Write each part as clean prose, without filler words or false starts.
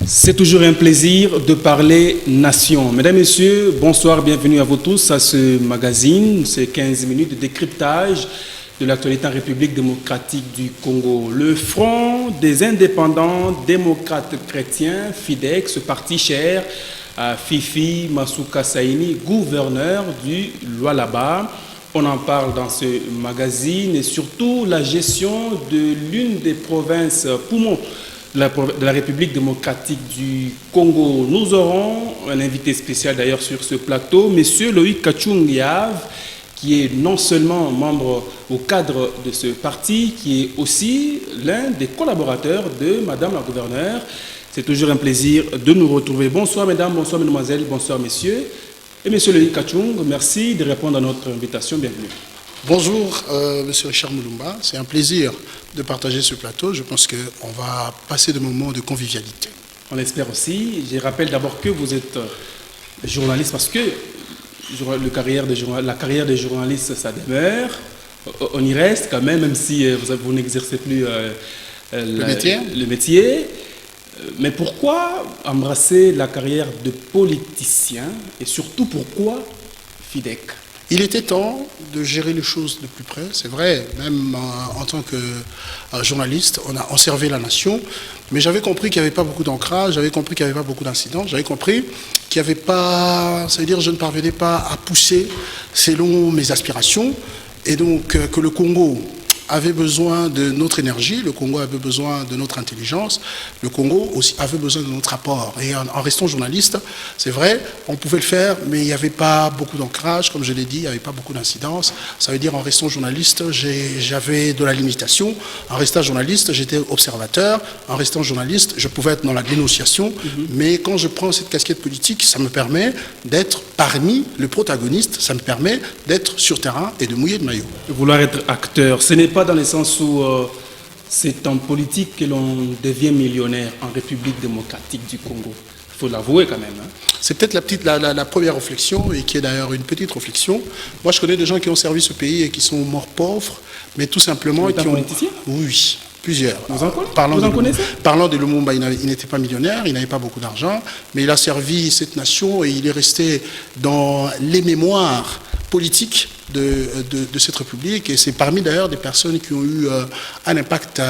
C'est toujours un plaisir de parler nation. Mesdames, Messieurs, bonsoir, bienvenue à vous tous à ce magazine, ces 15 minutes de décryptage de l'actualité en République démocratique du Congo. Le Front des indépendants démocrates chrétiens, FIDEC, ce parti cher à Fifi Masuka Saini, gouverneur du Lualaba. On en parle dans ce magazine et surtout la gestion de l'une des provinces poumons de la République démocratique du Congo. Nous aurons un invité spécial d'ailleurs sur ce plateau, M. Loïc Kachung Yav, qui est non seulement membre au cadre de ce parti, qui est aussi l'un des collaborateurs de Madame la gouverneure. C'est toujours un plaisir de nous retrouver. Bonsoir mesdames, bonsoir mesdemoiselles, bonsoir messieurs. Et M. Loïc Kachung, merci de répondre à notre invitation. Bienvenue. Bonjour, Monsieur Richard Moulumba. C'est un plaisir de partager ce plateau. Je pense qu'on va passer des moments de convivialité. On l'espère aussi. Je rappelle d'abord que vous êtes journaliste parce que la carrière des journalistes, ça demeure. On y reste quand même si vous n'exercez plus le métier. Mais pourquoi embrasser la carrière de politicien et surtout pourquoi FIDEC ? Il était temps de gérer les choses de plus près. C'est vrai, même en tant que journaliste, on servait la nation, mais j'avais compris qu'il n'y avait pas beaucoup d'ancrage, j'avais compris qu'il n'y avait pas beaucoup d'incidents, j'avais compris qu'il n'y avait pas, ça veut dire je ne parvenais pas à pousser selon mes aspirations, et donc que le Congo avait besoin de notre énergie, le Congo avait besoin de notre intelligence, le Congo aussi avait besoin de notre apport. Et en restant journaliste, c'est vrai, on pouvait le faire, mais il n'y avait pas beaucoup d'ancrage, comme je l'ai dit, il n'y avait pas beaucoup d'incidence. Ça veut dire en restant journaliste, j'avais de la limitation. En restant journaliste, j'étais observateur. En restant journaliste, je pouvais être dans la dénonciation. Mais quand je prends cette casquette politique, ça me permet d'être parmi les protagonistes, ça me permet d'être sur terrain et de mouiller le maillot. Vouloir être acteur, ce n'est pas dans le sens où c'est en politique que l'on devient millionnaire en République démocratique du Congo. Il faut l'avouer quand même. Hein. C'est peut-être la première réflexion, et qui est d'ailleurs une petite réflexion. Moi, je connais des gens qui ont servi ce pays et qui sont morts pauvres, mais tout simplement... Qui ont politicien ? Oui, plusieurs. Vous en connaissez ? Parlant de Lumumba, il n'était pas millionnaire, il n'avait pas beaucoup d'argent, mais il a servi cette nation et il est resté dans les mémoires politiques de cette République, et c'est parmi d'ailleurs des personnes qui ont eu un impact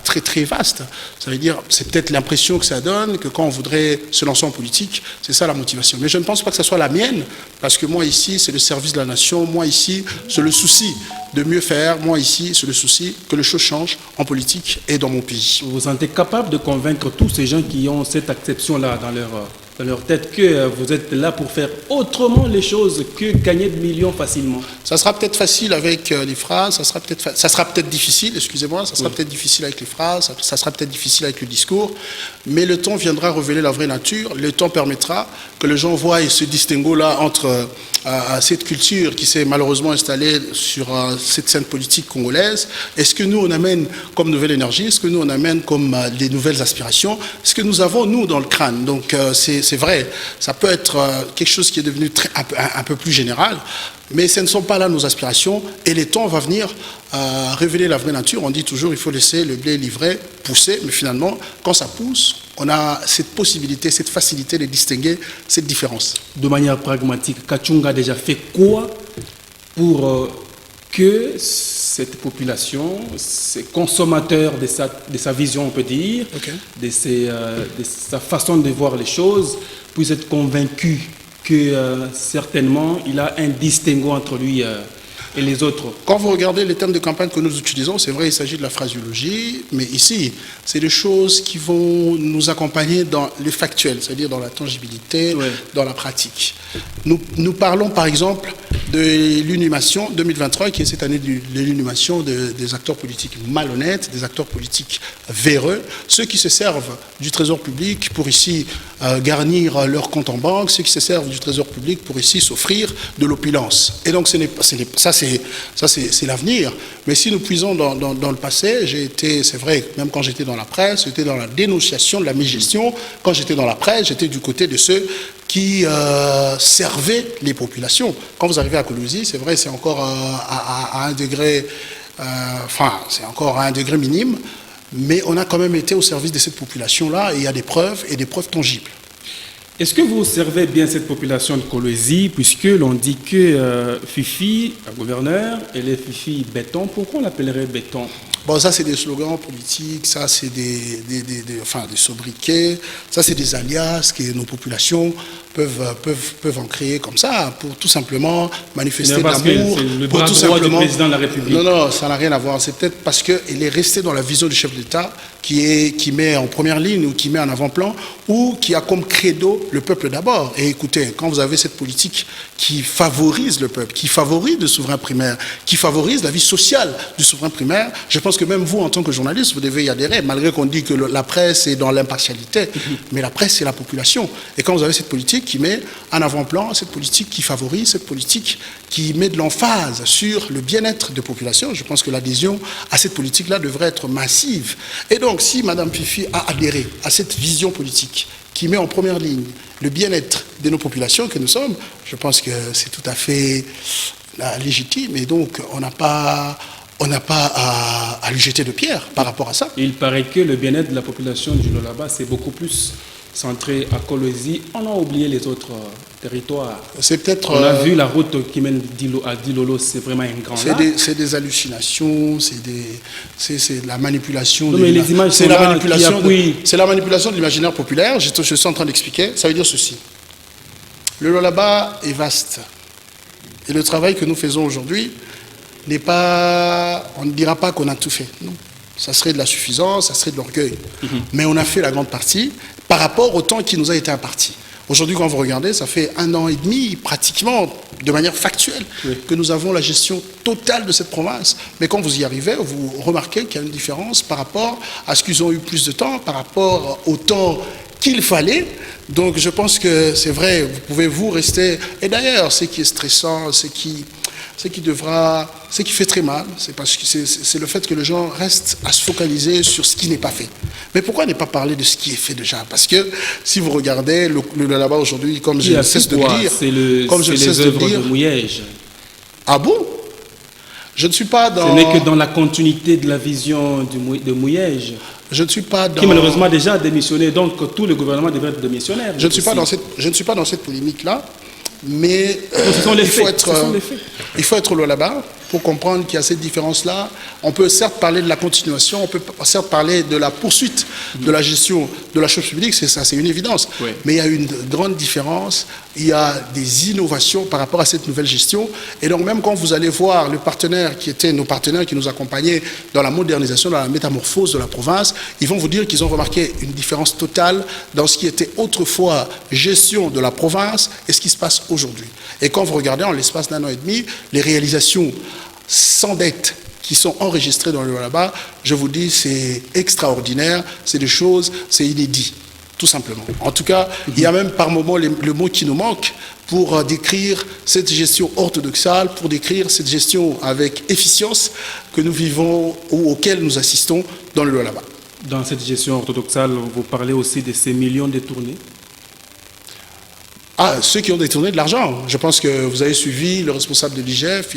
très très vaste. Ça veut dire, c'est peut-être l'impression que ça donne, que quand on voudrait se lancer en politique, c'est ça la motivation. Mais je ne pense pas que ça soit la mienne, parce que moi ici, c'est le service de la nation, moi ici, c'est le souci de mieux faire, moi ici, c'est le souci que les choses changent en politique et dans mon pays. Vous vous sentez capable de convaincre tous ces gens qui ont cette acception-là dans leur tête que vous êtes là pour faire autrement les choses que gagner de millions facilement? Ça sera peut-être facile avec les phrases, ça sera peut-être difficile, excusez-moi, ça sera peut-être difficile avec les phrases, ça sera peut-être difficile avec le discours, mais le temps viendra révéler la vraie nature, le temps permettra que les gens voient ce distinguo-là entre cette culture qui s'est malheureusement installée sur cette scène politique congolaise. Est-ce que nous, on amène comme nouvelle énergie? Est-ce que nous, on amène comme des nouvelles aspirations? Ce que nous avons, nous, dans le crâne. Donc, c'est vrai, ça peut être quelque chose qui est devenu un peu plus général, mais ce ne sont pas là nos aspirations, et le temps va venir révéler la vraie nature. On dit toujours il faut laisser le blé livré pousser, mais finalement, quand ça pousse, on a cette possibilité, cette facilité de distinguer cette différence. De manière pragmatique, Kachung a déjà fait quoi pour que cette population, ces consommateurs de sa vision, on peut dire, de sa façon de voir les choses, puissent être convaincus que certainement il a un distinguo entre lui et les autres. Quand vous regardez les termes de campagne que nous utilisons, c'est vrai, il s'agit de la phraséologie, mais ici, c'est des choses qui vont nous accompagner dans le factuel, c'est-à-dire dans la tangibilité, dans la pratique. Nous parlons par exemple de l'inhumation 2023, qui est cette année de l'inhumation des acteurs politiques malhonnêtes, des acteurs politiques véreux, ceux qui se servent du trésor public pour ici garnir leur compte en banque, ceux qui se servent du trésor public pour ici s'offrir de l'opulence. Et donc ça c'est l'avenir. Mais si nous puisons dans le passé, j'ai été, c'est vrai, même quand j'étais dans la presse, j'étais dans la dénonciation de la mégestion. Quand j'étais dans la presse, j'étais du côté de ceux qui servaient les populations. Quand vous arrivez à Colosie, c'est vrai, c'est encore à un degré, c'est encore à un degré minime. mais on a quand même été au service de cette population-là, et il y a des preuves, et des preuves tangibles. Est-ce que vous observez bien cette population de Kolwezi, puisque l'on dit que Fifi, un gouverneur, elle est Fifi béton, pourquoi on l'appellerait béton? Bon, ça, c'est des slogans politiques, ça, c'est des sobriquets, ça, c'est des alias que nos populations peuvent en créer comme ça, pour tout simplement manifester de l'amour. C'est le bras droit du président de la République. Non, ça n'a rien à voir. C'est peut-être parce qu'il est resté dans la vision du chef d'État qui met en première ligne ou qui met en avant-plan ou qui a comme credo le peuple d'abord. Et écoutez, quand vous avez cette politique qui favorise le peuple, qui favorise le souverain primaire, qui favorise la vie sociale du souverain primaire, je pense que même vous, en tant que journaliste, vous devez y adhérer, malgré qu'on dit que la presse est dans l'impartialité. Mais la presse, c'est la population. Et quand vous avez cette politique qui met en avant-plan, cette politique qui favorise, cette politique qui met de l'emphase sur le bien-être des populations, je pense que l'adhésion à cette politique-là devrait être massive. Et donc, si Mme Fifi a adhéré à cette vision politique qui met en première ligne le bien-être de nos populations que nous sommes, je pense que c'est tout à fait légitime. Et donc, on n'a pas à lui jeter de pierre par rapport à ça. Il paraît que le bien-être de la population du Lualaba, c'est beaucoup plus centré à Kolwezi. On a oublié les autres territoires. C'est peut-être. On a vu la route qui mène à Dilolo, c'est vraiment un grand lac. C'est des hallucinations, c'est la manipulation. Non, mais les images c'est la manipulation de l'imaginaire populaire. Je suis en train d'expliquer. Ça veut dire ceci. Le Lualaba est vaste. Et le travail que nous faisons aujourd'hui n'est pas. On ne dira pas qu'on a tout fait. Non. Ça serait de la suffisance, ça serait de l'orgueil. Mais on a fait la grande partie par rapport au temps qui nous a été imparti. Aujourd'hui, quand vous regardez, ça fait 1 an et demi, pratiquement, de manière factuelle, que nous avons la gestion totale de cette province. Mais quand vous y arrivez, vous remarquez qu'il y a une différence par rapport à ce qu'ils ont eu plus de temps, par rapport au temps qu'il fallait. Donc je pense que c'est vrai, vous pouvez vous rester... Et d'ailleurs, ce qui est stressant, ce qui fait très mal, c'est parce que c'est le fait que les gens restent à se focaliser sur ce qui n'est pas fait. Mais pourquoi ne pas parler de ce qui est fait déjà? Parce que si vous regardez le Lualaba aujourd'hui, comme je ne cesse de le dire, c'est les œuvres de Mouyège. Ah bon? Je ne suis pas dans... Ce n'est que dans la continuité de la vision de Mouyège. Je ne suis pas dans... Qui malheureusement déjà a démissionné, donc tout le gouvernement devrait être démissionnaire. Je ne suis pas dans cette polémique-là, mais il faut être là-bas pour comprendre qu'il y a cette différence-là. On peut certes parler de la continuation, on peut certes parler de la poursuite de la gestion de la chose publique, c'est ça, c'est une évidence. Oui. Mais il y a une grande différence, il y a des innovations par rapport à cette nouvelle gestion. Et donc même quand vous allez voir le partenaire qui était nos partenaires qui nous accompagnaient dans la modernisation, dans la métamorphose de la province, ils vont vous dire qu'ils ont remarqué une différence totale dans ce qui était autrefois gestion de la province et ce qui se passe aujourd'hui. Et quand vous regardez en l'espace d'1 an et demi, les réalisations sans dette qui sont enregistrées dans le Lualaba, je vous dis, c'est extraordinaire, c'est des choses, c'est inédit, tout simplement. En tout cas, il y a même par moments le mot qui nous manque pour décrire cette gestion orthodoxale, pour décrire cette gestion avec efficience que nous vivons ou auquel nous assistons dans le Lualaba. Dans cette gestion orthodoxale, vous parlez aussi de ces millions détournés? Ah, ceux qui ont détourné de l'argent. Je pense que vous avez suivi le responsable de l'IGF,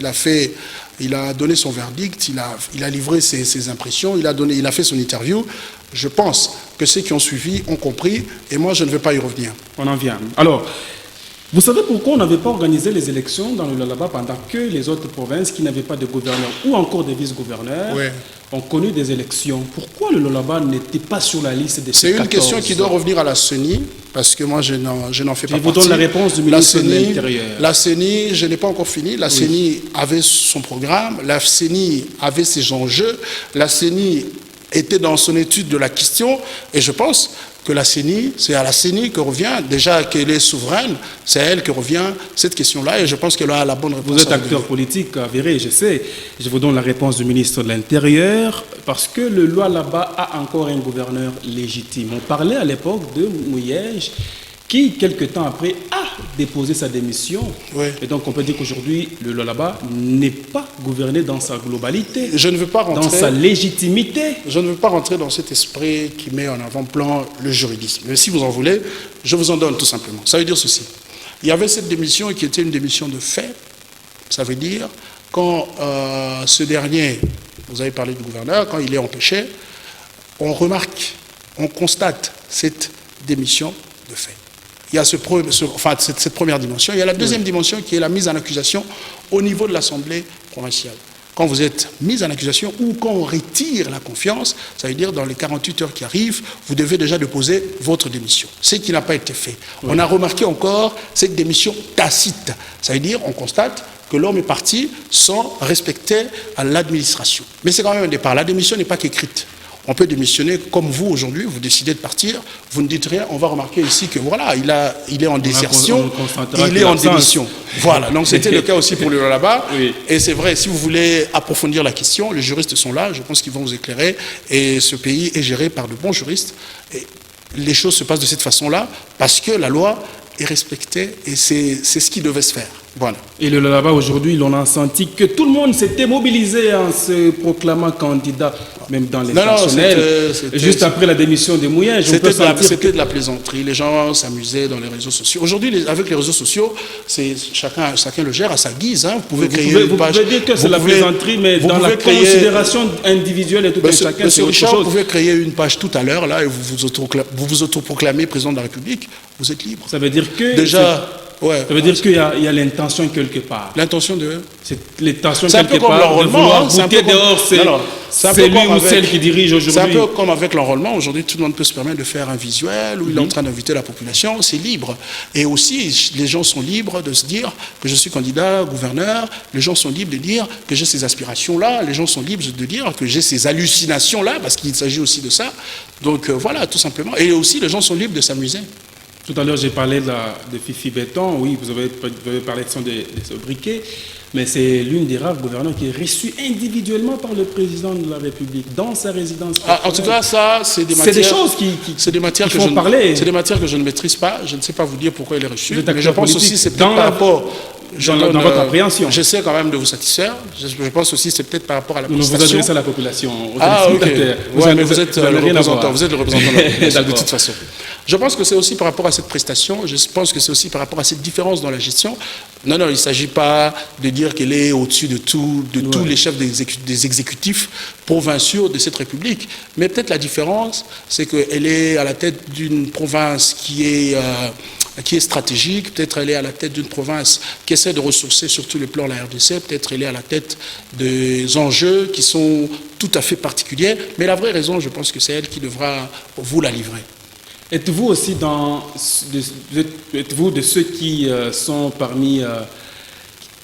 il a donné son verdict, il a livré ses impressions, il a fait son interview. Je pense que ceux qui ont suivi ont compris, et moi je ne vais pas y revenir. On en vient. Alors, vous savez pourquoi on n'avait pas organisé les élections dans le Lualaba pendant que les autres provinces qui n'avaient pas de gouverneur ou encore des vice-gouverneurs ont connu des élections? Pourquoi le Lualaba n'était pas sur la liste des 14? C'est une question qui doit revenir à la CENI, parce que moi je n'en fais pas partie. Je vous donne la réponse du ministre de l'Intérieur. La CENI, je n'ai pas encore fini. La CENI avait son programme, la CENI avait ses enjeux, la CENI était dans son étude de la question, et je pense que la CENI, c'est à la CENI que revient, déjà qu'elle est souveraine, c'est à elle que revient cette question-là, et je pense qu'elle a la bonne réponse. Vous êtes acteur politique avéré, je sais. Je vous donne la réponse du ministre de l'Intérieur, parce que le Lualaba a encore un gouverneur légitime. On parlait à l'époque de Mouyège, qui, quelque temps après, a déposé sa démission. Et donc, on peut dire qu'aujourd'hui, le Lualaba n'est pas gouverné dans sa globalité, je ne veux pas rentrer, dans sa légitimité. Je ne veux pas rentrer dans cet esprit qui met en avant-plan le juridisme. Mais si vous en voulez, je vous en donne tout simplement. Ça veut dire ceci. Il y avait cette démission qui était une démission de fait. Ça veut dire, quand ce dernier, vous avez parlé du gouverneur, quand il est empêché, on remarque, on constate cette démission de fait. Il y a cette première dimension. Il y a la deuxième dimension qui est la mise en accusation au niveau de l'Assemblée provinciale. Quand vous êtes mis en accusation ou quand on retire la confiance, ça veut dire dans les 48 heures qui arrivent, vous devez déjà déposer votre démission. Ce qui n'a pas été fait. Oui. On a remarqué encore cette démission tacite. Ça veut dire, on constate que l'homme est parti sans respecter à l'administration. Mais c'est quand même un départ. La démission n'est pas qu'écrite. On peut démissionner comme vous aujourd'hui, vous décidez de partir, vous ne dites rien, on va remarquer ici que voilà, il est en désertion, il est en démission. Voilà, donc c'était le cas aussi pour le là-bas. Oui. Et c'est vrai, si vous voulez approfondir la question, les juristes sont là, je pense qu'ils vont vous éclairer. Et ce pays est géré par de bons juristes. Et les choses se passent de cette façon-là parce que la loi est respectée et c'est ce qui devait se faire. Voilà. Et le là-bas aujourd'hui, l'on a senti que tout le monde s'était mobilisé en se proclamant candidat, même dans les fonctionnels. Juste après la démission de Mouyen, c'était de la plaisanterie. Les gens s'amusaient dans les réseaux sociaux. Aujourd'hui, avec les réseaux sociaux, chacun le gère à sa guise. Hein. Vous pouvez créer une page. Vous pouvez dire que c'est la plaisanterie, mais dans la considération individuelle et tout un chacun, c'est autre chose. Vous pouvez créer une page tout à l'heure là et vous vous autoproclamez président de la République. Vous êtes libre. Ça veut dire que déjà. Ouais, ça veut dire qu'il y a l'intention quelque part. L'intention de... C'est l'intention quelque part de vouloir bouter dehors c'est lui ou celle qui dirige aujourd'hui. C'est un peu comme avec l'enrôlement. Aujourd'hui, tout le monde peut se permettre de faire un visuel où il est en train d'inviter la population. C'est libre. Et aussi, les gens sont libres de se dire que je suis candidat gouverneur. Les gens sont libres de dire que j'ai ces aspirations-là. Les gens sont libres de dire que j'ai ces hallucinations-là, parce qu'il s'agit aussi de ça. Donc voilà, tout simplement. Et aussi, les gens sont libres de s'amuser. Tout à l'heure, j'ai parlé de Fifi Béton. Oui, vous avez parlé de son sobriquet, mais c'est l'une des rares gouverneurs qui est reçue individuellement par le président de la République dans sa résidence. En tout cas, ça, c'est des matières. C'est des choses qui font parler. C'est des matières que je ne maîtrise pas. Je ne sais pas vous dire pourquoi elle est reçue. Mais je pense aussi c'est peut-être par rapport. Dans votre appréhension. J'essaie quand même de vous satisfaire. Je pense aussi que c'est peut-être par rapport à la prestation. Vous adressez à la population. Ok. Ouais, mais vous êtes le représentant. Vous êtes le représentant de la population de toute façon. Je pense que c'est aussi par rapport à cette prestation. Je pense que c'est aussi par rapport à cette différence dans la gestion. Non, il ne s'agit pas de dire qu'elle est au-dessus de tous les chefs des exécutifs provinciaux de cette République. Mais peut-être la différence, c'est qu'elle est à la tête d'une province qui est stratégique, peut-être elle est à la tête d'une province qui essaie de ressourcer sur tous les plans la RDC, peut-être elle est à la tête des enjeux qui sont tout à fait particuliers, mais la vraie raison, je pense que c'est elle qui devra vous la livrer. Êtes-vous aussi êtes-vous de ceux qui sont parmi,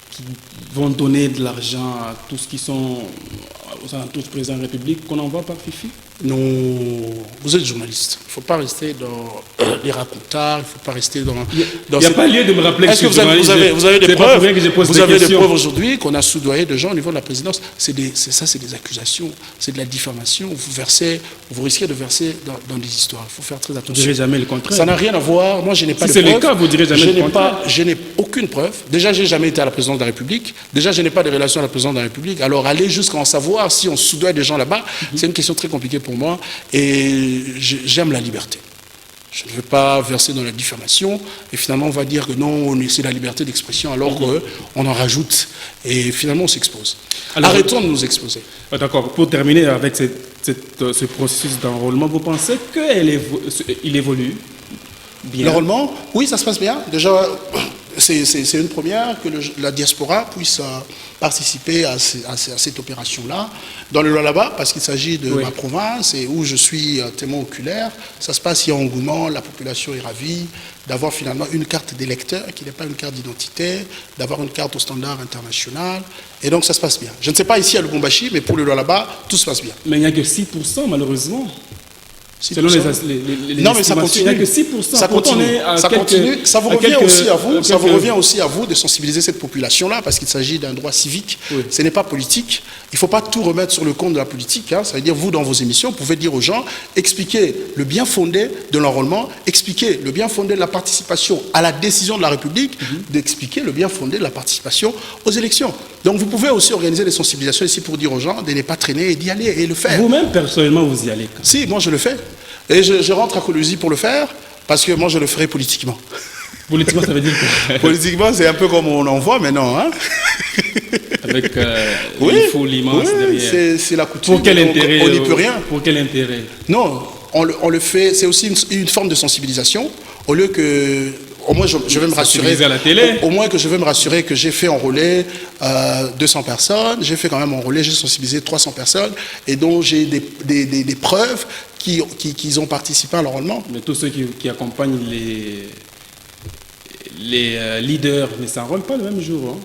qui vont donner de l'argent à tous qui sont aux alentours du président de la République, qu'on envoie par Fifi? Non, vous êtes journaliste. Il ne faut pas rester dans les racontards, il ne faut pas rester dans... Il n'y a pas lieu de me rappeler que je suis journaliste. Vous avez des preuves, vous avez des preuves aujourd'hui qu'on a soudoyé de gens au niveau de la présidence. C'est des accusations, c'est de la diffamation. Vous risquez de verser dans des histoires. Il faut faire très attention. Vous ne direz jamais le contraire. Ça n'a rien à voir. Moi, je n'ai pas de preuves. Si c'est le cas, vous ne direz jamais le contraire. Je n'ai aucune preuve. Déjà, je n'ai jamais été à la présidence de la République. Déjà, je n'ai pas de relation à la présidence de la République. Alors, aller jusqu'à en savoir si on soudoie des gens là-bas, c'est une question très compliquée pour moi. Et j'aime la liberté. Je ne veux pas verser dans la diffamation. Et finalement, on va dire que non, c'est la liberté d'expression, alors qu'on en rajoute. Et finalement, on s'expose. Arrêtons de nous exposer. D'accord. Pour terminer avec ce processus d'enrôlement, vous pensez qu'il évolue bien? L'enrôlement, oui, ça se passe bien. Déjà, c'est une première que la diaspora puisse participer à cette opération-là. Dans le là-bas, parce qu'il s'agit de ma province et où je suis témoin oculaire, ça se passe, il y a engouement, la population est ravie d'avoir finalement une carte d'électeur qui n'est pas une carte d'identité, d'avoir une carte au standard international. Et donc ça se passe bien. Je ne sais pas ici à Lubumbashi, mais pour le là-bas, tout se passe bien. Mais il n'y a que 6% malheureusement. 6%. Selon les non, mais ça continue. Il n'y a que 6%. Ça continue. Ça vous revient aussi à vous. Ça vous revient aussi à vous de sensibiliser cette population-là, parce qu'il s'agit d'un droit civique. Oui. Ce n'est pas politique. Il ne faut pas tout remettre sur le compte de la politique. Hein. Ça veut dire, vous, dans vos émissions, vous pouvez dire aux gens, expliquez le bien fondé de l'enrôlement, expliquez le bien fondé de la participation à la décision de la République, d'expliquer le bien fondé de la participation aux élections. Donc, vous pouvez aussi organiser des sensibilisations ici pour dire aux gens de ne pas traîner et d'y aller et le faire. Vous-même, personnellement, vous y allez? Si, moi, je le fais. Et je rentre à Colosie pour le faire, parce que moi, je le ferai politiquement. Politiquement, ça veut dire quoi? Politiquement, c'est un peu comme on en voit maintenant. Hein. Avec Oui, il faut l'immense derrière. c'est la coutume. Pour quel intérêt? On n'y peut rien. Pour quel intérêt? Non, on le fait, c'est aussi une forme de sensibilisation. Au lieu que, au moins je vais me rassurer, à la télé. au moins que je vais me rassurer que j'ai fait enrôler 200 personnes, j'ai fait quand même enrôler, j'ai sensibilisé 300 personnes, et dont j'ai des preuves qu'ils ont participé à l'enrôlement. Mais tous ceux qui accompagnent les leaders ne s'enrôlent pas le même jour. Hein.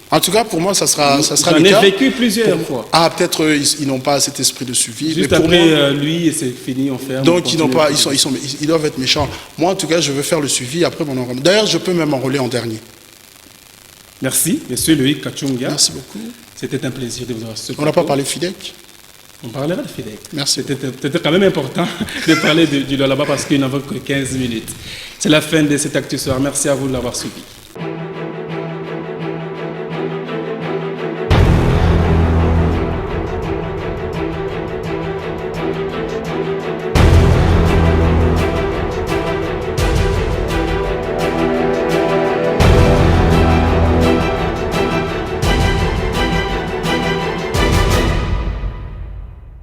En tout cas, pour moi, ça sera le J'en cas. ai vécu plusieurs fois. Ah, peut-être ils n'ont pas cet esprit de suivi. Juste mais pour après, moi, lui, c'est fini, on ferme. donc ils n'ont pas, ils doivent être méchants. Moi, en tout cas, je veux faire le suivi après mon enrôlement. D'ailleurs, je peux même enrôler en dernier. Merci, monsieur Loïc Kachunga. Merci beaucoup. C'était un plaisir de vous avoir. On n'a pas parlé FIDEC. On parlera de FIDEC. Merci. C'était quand même important de parler du Lualaba parce qu'il n'en a que 15 minutes. C'est la fin de cet actu soir. Merci à vous de l'avoir suivi.